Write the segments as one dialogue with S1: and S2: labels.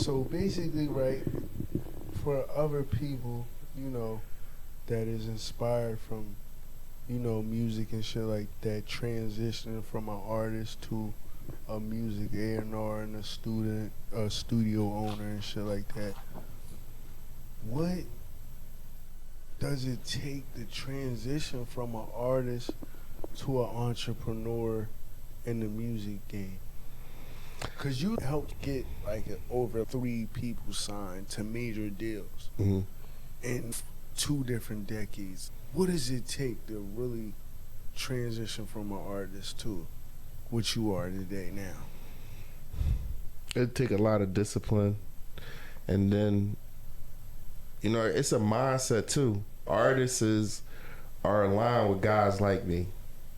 S1: So basically, right, for other people, that is inspired from, music and shit like that, transitioning from an artist to a music A&R and a studio owner and shit like that. What does it take to transition from an artist to an entrepreneur in the music game? Because you helped get like over 3 people signed to major deals in 2 different decades. What does it take to really transition from an artist to what you are today now?
S2: It take a lot of discipline, and then it's a mindset too. Artists are aligned with guys like me.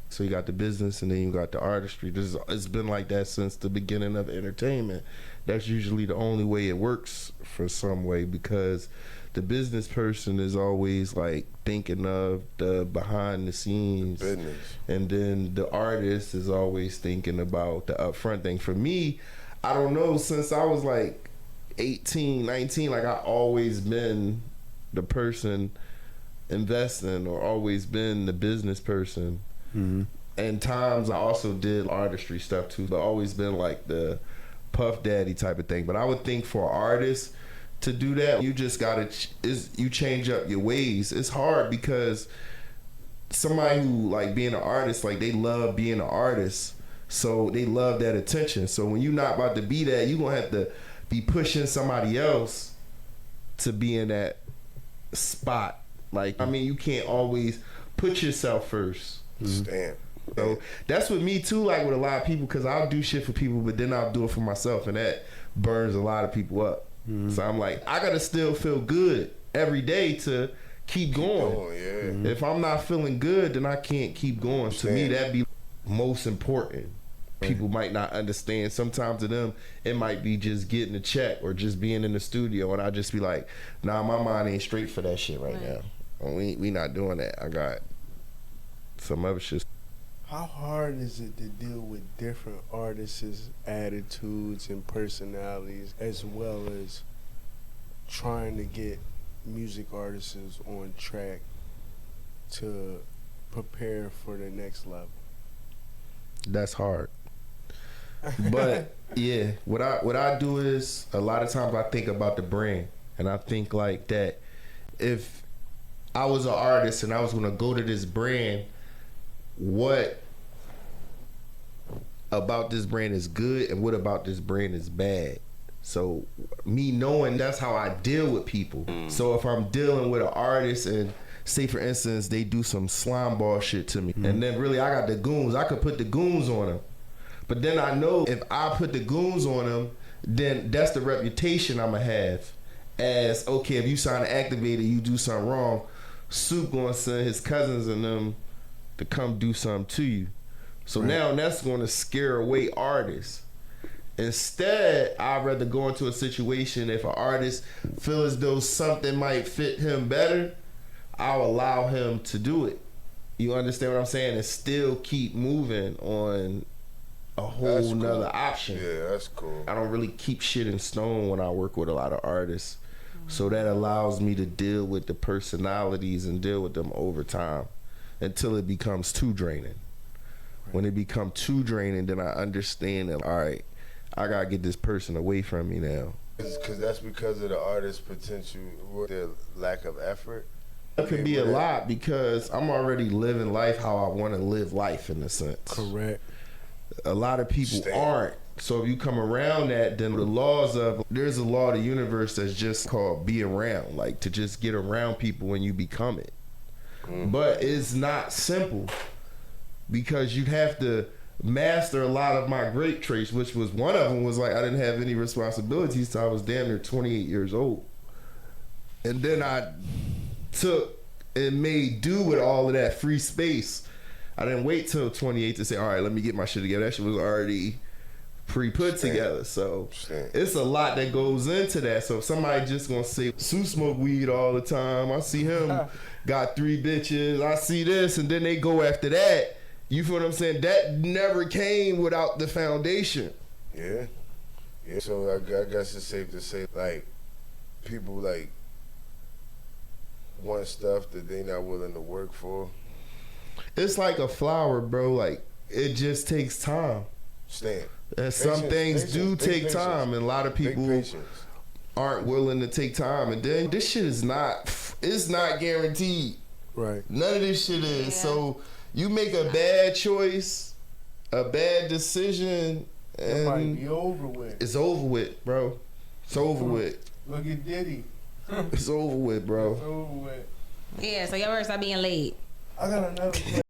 S2: So you got the business and then you got the artistry. It's been like that since the beginning of entertainment. That's usually the only way it works for some way, because the business person is always like thinking of the behind the scenes
S3: business,
S2: and then the artist is always thinking about the upfront thing. For me, I don't know, since I was like 18, 19, like I always been the person investing or always been the business person.
S1: Mm-hmm.
S2: And times I also did artistry stuff too, but always been like the Puff Daddy type of thing. But I would think for artists to do that, you just gotta you change up your ways. It's hard because somebody who like being an artist, like they love being an artist, so they love that attention. So when you're not about to be that, you're gonna have to be pushing somebody else to be in that spot. Like, I mean, you can't always put yourself first.
S3: Stand.
S2: So that's with me too, like with a lot of people, because I'll do shit for people, but then I'll do it for myself, and that burns a lot of people up. So I'm like, I gotta still feel good every day to keep going. If I'm not feeling good, then I can't keep going. To me, that'd be most important. People might not understand. Sometimes to them, it might be just getting a check or just being in the studio, and I just be like, nah, my mind ain't straight for that shit right now. We not doing that. I got some other shit.
S1: How hard is it to deal with different artists' attitudes and personalities, as well as trying to get music artists on track to prepare for the next level?
S2: That's hard. But yeah, what I do is, a lot of times I think about the brand, and I think like that if I was an artist and I was gonna go to this brand, what about this brand is good and what about this brand is bad? So me knowing, that's how I deal with people. So if I'm dealing with an artist and say for instance they do some slime ball shit to me, and then really I got the goons, I could put the goons on them. But then I know if I put the goons on them, then that's the reputation I'ma have as, okay, if you sign an activator, you do something wrong, Soup gonna send his cousins and them to come do something to you. So now that's gonna scare away artists. Instead, I'd rather go into a situation, if an artist feels as though something might fit him better, I'll allow him to do it. You understand what I'm saying? And still keep moving on a whole nother option.
S3: Yeah, that's cool.
S2: I don't really keep shit in stone when I work with a lot of artists. So that allows me to deal with the personalities and deal with them over time until it becomes too draining. When it becomes too draining, then I understand that, all right, I gotta get this person away from me now.
S3: Because that's because of the artist's potential, their lack of effort.
S2: It could be a lot because I'm already living life how I want to live life, in a sense.
S1: Correct.
S2: A lot of people aren't. So if you come around that, then the laws of, there's a law of the universe that's just called be around, like to just get around people when you become it. But it's not simple, because you have to master a lot of my great traits, which was one of them was like I didn't have any responsibilities till I was damn near 28 years old. And then I took and made do with all of that free space. I didn't wait till 28 to say, all right, let me get my shit together. That shit was already pre-put together. So it's a lot that goes into that. So if somebody just gonna say, Sue smoke weed all the time, I see him got 3 bitches, I see this, and then they go after that. You feel what I'm saying? That never came without the foundation.
S3: Yeah. Yeah, so I guess it's safe to say, like, people, like, want stuff that they not willing to work for.
S2: It's like a flower, bro. Like, it just takes time.
S3: Stand.
S2: And some things do take
S3: patience.
S2: time, and a lot of people
S3: Big patience.
S2: aren't willing to take time. And then this shit is not, it's not guaranteed.
S1: Right.
S2: None of this shit is. So you make a bad choice, a bad decision,
S1: It might
S2: and
S1: be over with.
S2: it's over with, bro. It's over with.
S1: Look at Diddy.
S2: It's over with, bro.
S1: It's over with.
S4: Yeah, so y'all better stop being late.
S1: I got another question.